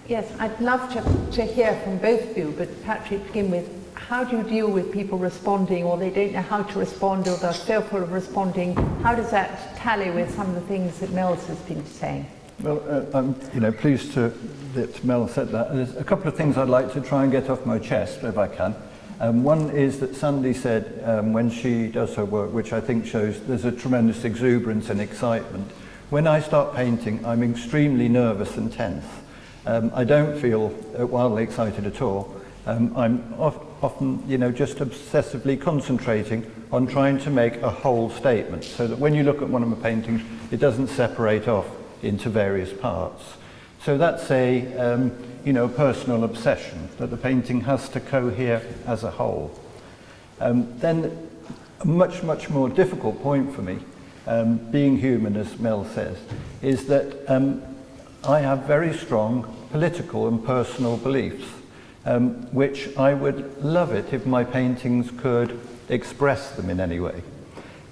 Yes, I'd love to hear from both of you, but Patrick, to begin with, how do you deal with people responding, or they don't know how to respond, or they're fearful of responding? How does that tally with some of the things that Mel's has been saying? Well, I'm pleased that Mel said that. There's a couple of things I'd like to try and get off my chest, if I can. One is that Sandy said when she does her work, which I think shows there's a tremendous exuberance and excitement. When I start painting, I'm extremely nervous and tense. I don't feel wildly excited at all. I'm often, just obsessively concentrating on trying to make a whole statement, so that when you look at one of my paintings, it doesn't separate off into various parts. So that's a personal obsession, that the painting has to cohere as a whole. Then a much more difficult point for me, being human, as Mel says, is that I have very strong political and personal beliefs, which I would love it if my paintings could express them in any way.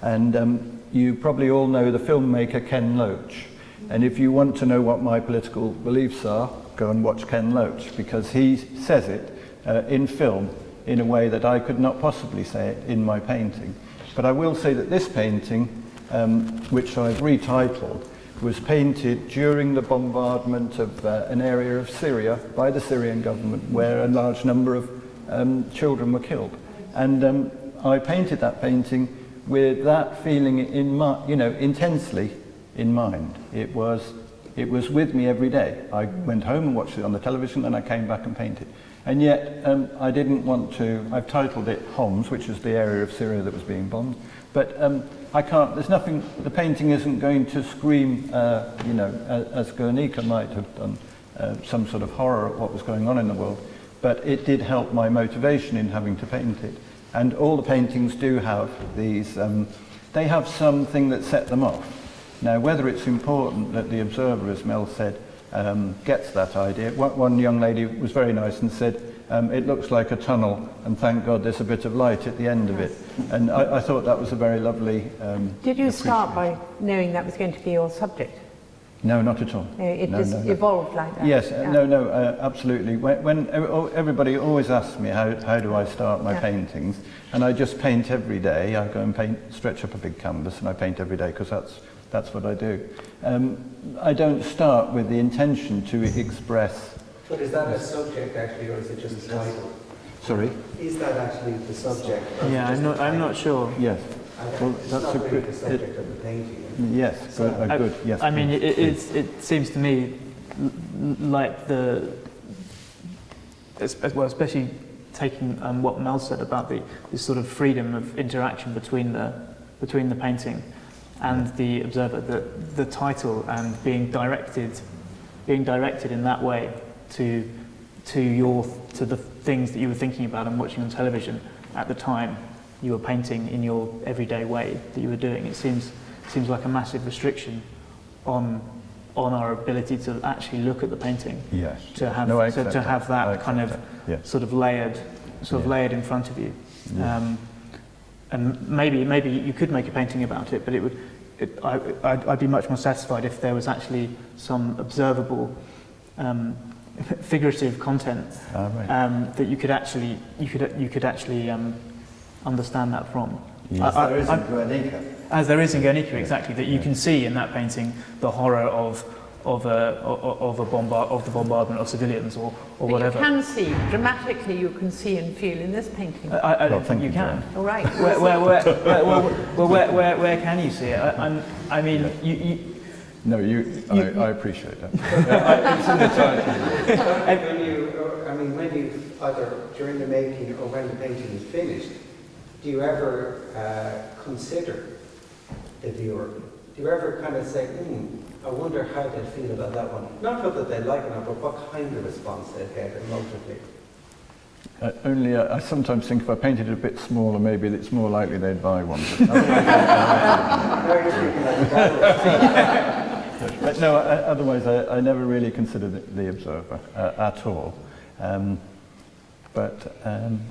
And you probably all know the filmmaker Ken Loach. And if you want to know what my political beliefs are, go and watch Ken Loach, because he says it in film in a way that I could not possibly say it in my painting. But I will say that this painting, which I've retitled, was painted during the bombardment of an area of Syria by the Syrian government, where a large number of children were killed. And I painted that painting with that feeling in intensely in mind. It was with me every day. I went home and watched it on the television, and I came back and painted. And yet I didn't want to. I've titled it Homs, which is the area of Syria that was being bombed. But I can't. There's nothing. The painting isn't going to scream, as Guernica might have done, some sort of horror at what was going on in the world. But it did help my motivation in having to paint it. And all the paintings do have these. They have something that set them off. Now, whether it's important that the observer, as Mel said, gets that idea. One young lady was very nice and said, it looks like a tunnel, and thank God there's a bit of light at the end of it. And I thought that was a very lovely Did you start by knowing that was going to be your subject? No, not at all. It evolved like that? Yes, absolutely. When everybody always asks me how do I start my paintings, and I just paint every day. I go and stretch up a big canvas, and I paint every day, because that's what I do. I don't start with the intention to express. But is that a subject actually, or is it just a title? Sorry? Is that actually the subject? Yeah, I'm not sure. Yes. Well, that's a good the subject of the painting. Yes, good. Yes. I mean, it seems to me like especially taking what Mel said about this sort of freedom of interaction between the painting and the observer, the title, and being directed in that way to the things that you were thinking about and watching on television at the time you were painting in your everyday way that you were doing. It seems like a massive restriction on our ability to actually look at the painting. Yes. To have that kind of sort of layered in front of you. Yes. And maybe you could make a painting about it, but I'd be much more satisfied if there was actually some observable, figurative content that you could actually understand that from. Yes. There is in Guernica. As there is in Guernica, exactly. That you can see in that painting the horror of the bombardment of civilians or whatever. You can see dramatically. You can see and feel in this painting. I don't think you can. All right. Where can you see it? I mean, you. No, I appreciate that. It's in the title. When you either during the making or when the painting is finished, do you ever consider the viewer? Do you ever kind of say, I wonder how they feel about that one? Not whether they like it or not, but what kind of response they get emotionally. Only I sometimes think if I painted it a bit smaller, maybe it's more likely they'd buy one. But no, otherwise I never really considered the observer at all.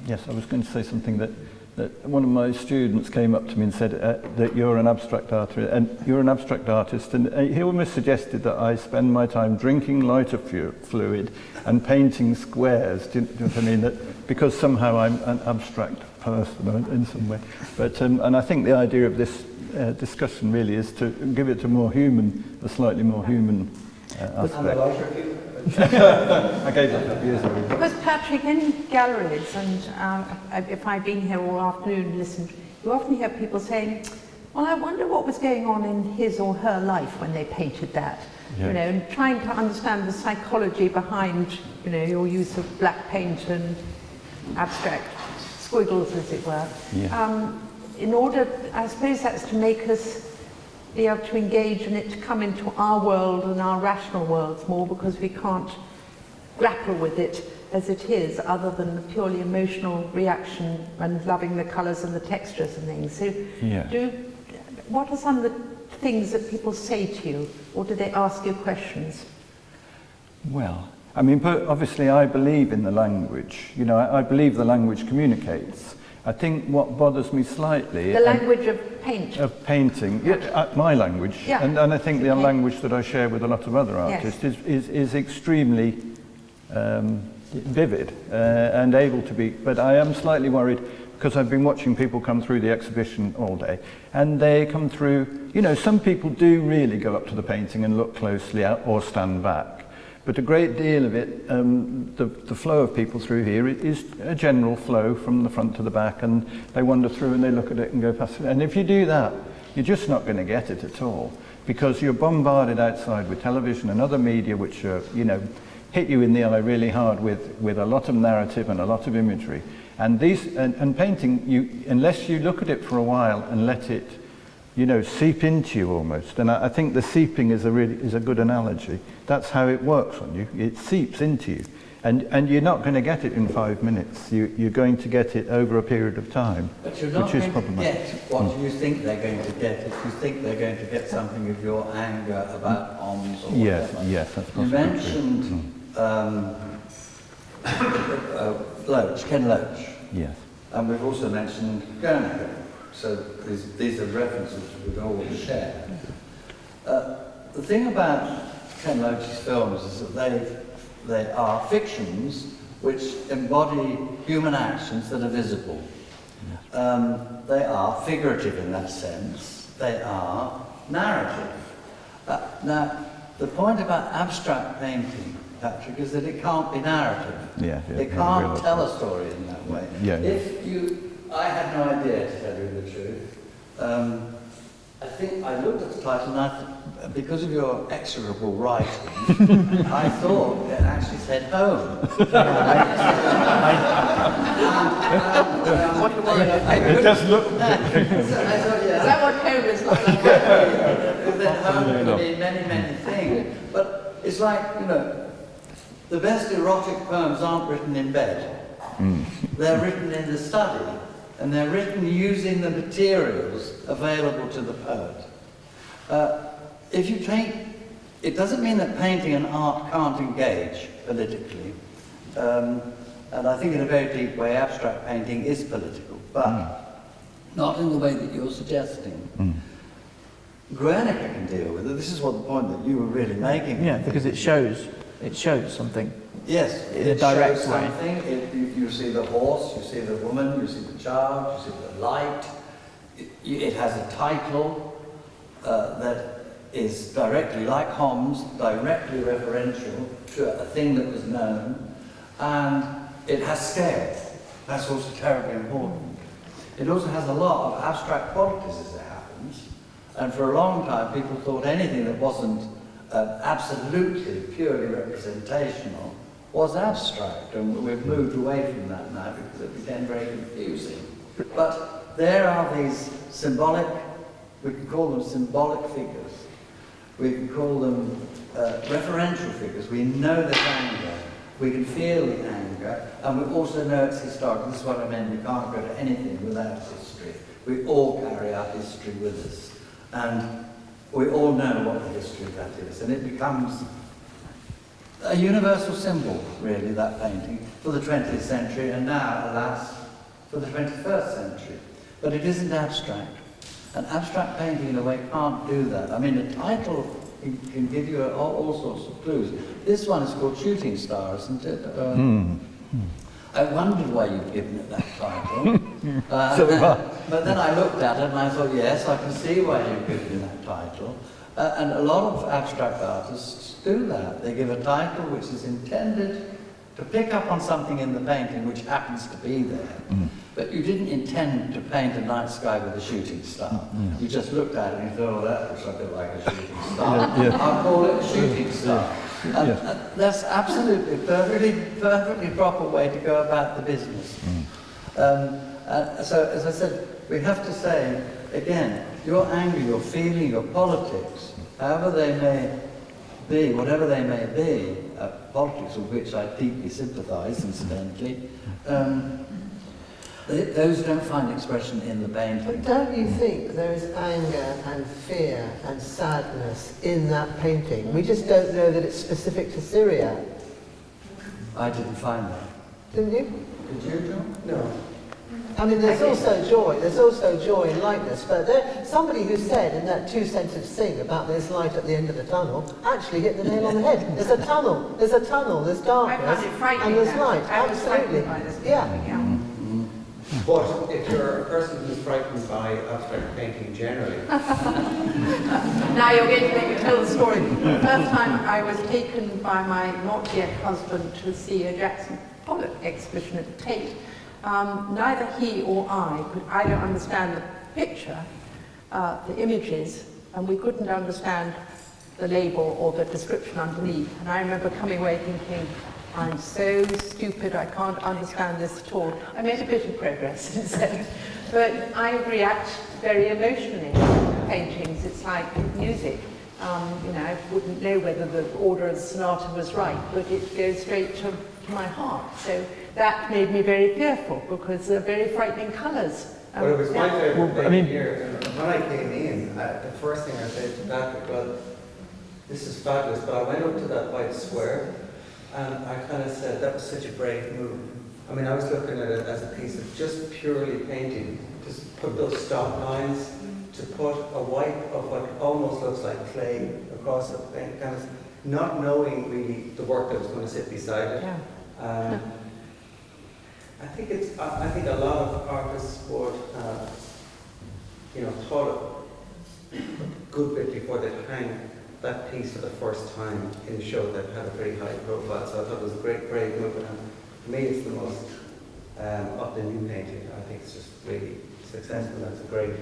Yes, I was going to say something that that one of my students came up to me and said that you're an abstract artist, and he almost suggested that I spend my time drinking lighter fluid and painting squares. Do you know what I mean? That because somehow I'm an abstract person in some way. But and I think the idea of this discussion really is to give it a slightly more human aspect. And the lighter view? I gave that up years ago. Because Patrick, in galleries, and if I've been here all afternoon and listened, you often hear people saying, well, I wonder what was going on in his or her life when they painted that. Yeah. You know, and trying to understand the psychology behind, you know, your use of black paint and abstract squiggles, as it were. Yeah. In order, I suppose that's to make us be able to engage in it, to come into our world and our rational worlds more, because we can't grapple with it as it is, other than the purely emotional reaction and loving the colours and the textures and things. So, Yeah. what are some of the things that people say to you, or do they ask you questions? Well, I mean, but obviously I believe in the language. You know, I believe the language communicates. I think what bothers me slightly... The language of paint. Of painting, my language, Yeah. and I think the language that I share with a lot of other artists is extremely vivid and able to be... But I am slightly worried, because I've been watching people come through the exhibition all day, and they come through... You know, some people do really go up to the painting and look closely at or stand back. But a great deal of it, the flow of people through here is a general flow from the front to the back, and they wander through and they look at it and go past it. And if you do that, you're just not going to get it at all, because you're bombarded outside with television and other media which are, you know, hit you in the eye really hard with a lot of narrative and a lot of imagery. And and painting, unless you look at it for a while and let it, you know, seep into you almost. And I think the seeping is a good analogy. That's how it works on you. It seeps into you. And you're not going to get it in 5 minutes. You're going to get it over a period of time, but you're not which is going problematic. to get what you think they're going to get. If you think they're going to get something of your anger about OMS or whatever. Yes, that's You possibly mentioned Loach, Ken Loach. Yes. And we've also mentioned Guernica. So these are references we all share. The thing about Ken Loach's films is that they are fictions which embody human actions that are visible. They are figurative in that sense. They are narrative. Now, the point about abstract painting, Patrick, is that it can't be narrative. Yeah, It can't tell a story in that way. I had no idea, to tell you the truth. I think I looked at the title and because of your execrable writing, I thought it actually said home. It does look... Is that what home is like? Then home could mean many, many things. But it's like, you know, the best erotic poems aren't written in bed. They're written in the study. And they're written using the materials available to the poet. If you paint, it doesn't mean that painting and art can't engage politically. And I think in a very deep way, abstract painting is political, but not in the way that you're suggesting. Guernica can deal with it. This is what the point that you were really making. Yeah, because it shows something. Yes, in a it direct shows way. Something. You see the horse, you see the woman, you see the child, you see the light. It has a title that is directly, like Homs, directly referential to a thing that was known, and it has scale. That's also terribly important. It also has a lot of abstract qualities as it happens, and for a long time people thought anything that wasn't absolutely, purely representational was abstract, and we've moved away from that now because it became very confusing. But there are these symbolic, we can call them symbolic figures, we can call them referential figures. We know there's anger, we can feel the anger, and we also know it's historical. This is what I mean, we can't go to anything without history. We all carry our history with us, and we all know what the history of that is, and it becomes a universal symbol, really, that painting, for the 20th century, and now, alas, for the 21st century. But it isn't abstract. And abstract painting, in a way, can't do that. I mean, the title can give you all sorts of clues. This one is called Shooting Star, isn't it? I wondered why you'd given it that title. But then I looked at it and I thought, yes, I can see why you've given it that title. And a lot of abstract artists do that. They give a title which is intended to pick up on something in the painting which happens to be there. But you didn't intend to paint a night sky with a shooting star. You just looked at it and you thought, oh, that looks a bit like a shooting star. I'll call it a shooting star. And that's absolutely perfectly proper way to go about the business. So, as I said, we have to say, again, your anger, your feeling, your politics, however they may be, whatever they may be, politics with which I deeply sympathise, incidentally, those don't find expression in the painting. But don't you think there is anger and fear and sadness in that painting? We just don't know that it's specific to Syria. I didn't find that. Didn't you? Did you, John? No. I mean, there's also joy in lightness, but somebody who said in that two-sentence thing about there's light at the end of the tunnel actually hit the nail on the head. There's a tunnel, there's darkness, and there's light. Absolutely. Yeah. But if you're a person who's frightened by abstract painting generally... Now you're going to make me tell the story. The first time I was taken by my not yet husband to see a Jackson Pollock exhibition at the Tate. Neither he or I don't understand the picture, the images, and we couldn't understand the label or the description underneath. And I remember coming away thinking, I'm so stupid, I can't understand this at all. I made a bit of progress since then, but I react very emotionally to paintings. It's like music. I wouldn't know whether the order of the sonata was right, but it goes straight to my heart. So that made me very fearful because they're very frightening colours. Well, it was my favourite painting here. And when I came in, the first thing I said to Patrick, well, this is fabulous, but I went up to that white square and I kind of said, that was such a brave move. I mean, I was looking at it as a piece of just purely painting, just put those stop lines, to put a wipe of what almost looks like clay across it, kind of not knowing really the work that was going to sit beside it. Yeah. I think a lot of artists would have, thought a good bit before they hang that piece for the first time in a show that had a very high profile. So I thought it was a great, brave move. And for me, it's the most of the new painting. I think it's just really successful. That's a great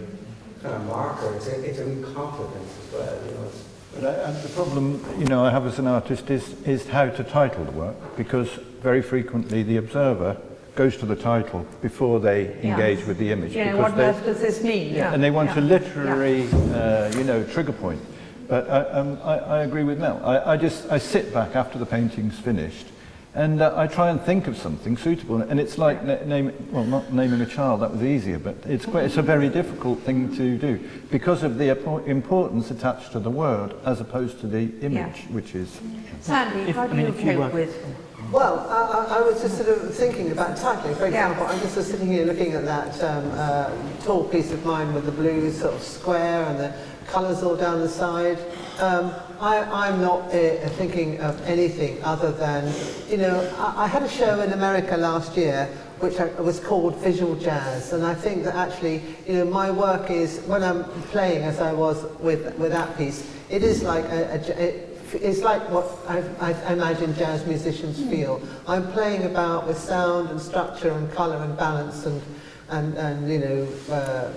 kind of marker. It's a real confidence as well. But the problem, I have as an artist is how to title the work, because very frequently the observer goes to the title before they engage with the image. What does this mean? Yeah. And they want a literary, trigger point. But I agree with Mel. I sit back after the painting's finished, and I try and think of something suitable. And it's like not naming a child, that was easier, but it's a very difficult thing to do because of the importance attached to the word as opposed to the image, which is... Sandy, how do you cope with... Well, I was just sort of thinking about titling. For example, I'm just sitting here looking at that tall piece of mine with the blue sort of square and the colours all down the side. I'm not thinking of anything other than, I had a show in America last year which was called Visual Jazz, and I think that actually, my work is, when I'm playing as I was with that piece, it is like it's like what I imagine jazz musicians feel. I'm playing about with sound and structure and colour and balance and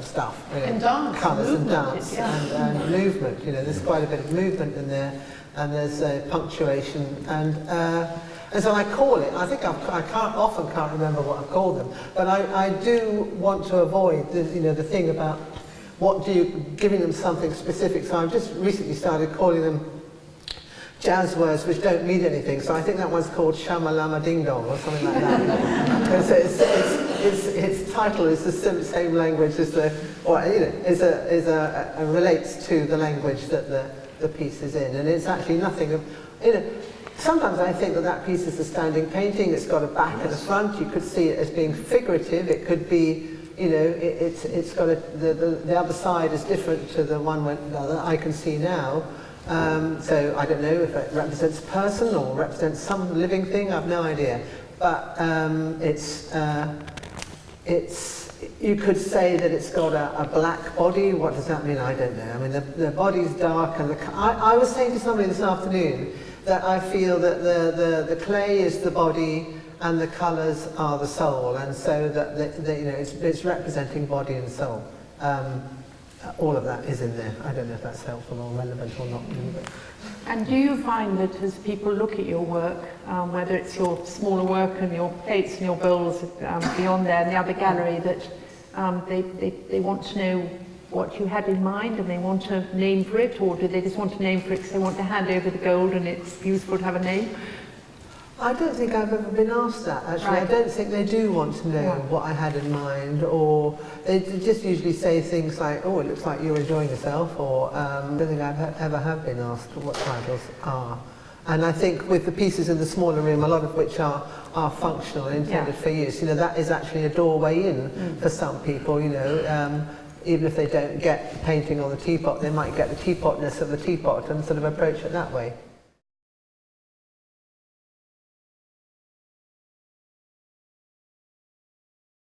stuff. And dance. Colours and dance and movement. There's quite a bit of movement in there, and there's punctuation and so I call it. I think I often can't remember what I've called them, but I do want to avoid the thing about giving them something specific. So I've just recently started calling them jazz words which don't mean anything. So I think that one's called Shamalama Ding Dong or something like that. Its title is the same language as relates to the language that the piece is in, and it's actually nothing of. sometimes I think that that piece is a standing painting. It's got a back and a front. You could see it as being figurative. It could be, you know, it's got the other side is different to the one that I can see now. So I don't know if it represents a person or represents some living thing. I have no idea. But you could say that it's got a black body. What does that mean? I don't know. I mean, the body's dark, and I was saying to somebody this afternoon that I feel that the clay is the body and the colours are the soul, and so that you know it's representing body and soul. All of that is in there. I don't know if that's helpful or relevant or not. And do you find that as people look at your work, whether it's your smaller work and your plates and your bowls beyond there and the other gallery, that they want to know what you had in mind and they want a name for it, or do they just want a name for it because they want to hand over the gold and it's useful to have a name? I don't think I've ever been asked that, actually. Right. I don't think they do want to know what I had in mind, or they just usually say things like, oh, it looks like you're enjoying yourself, or I don't think I ever have been asked what titles are. And I think with the pieces in the smaller room, a lot of which are functional and intended for use, you know, that is actually a doorway in for some people, you know. Even if they don't get the painting on the teapot, they might get the teapotness of the teapot and sort of approach it that way.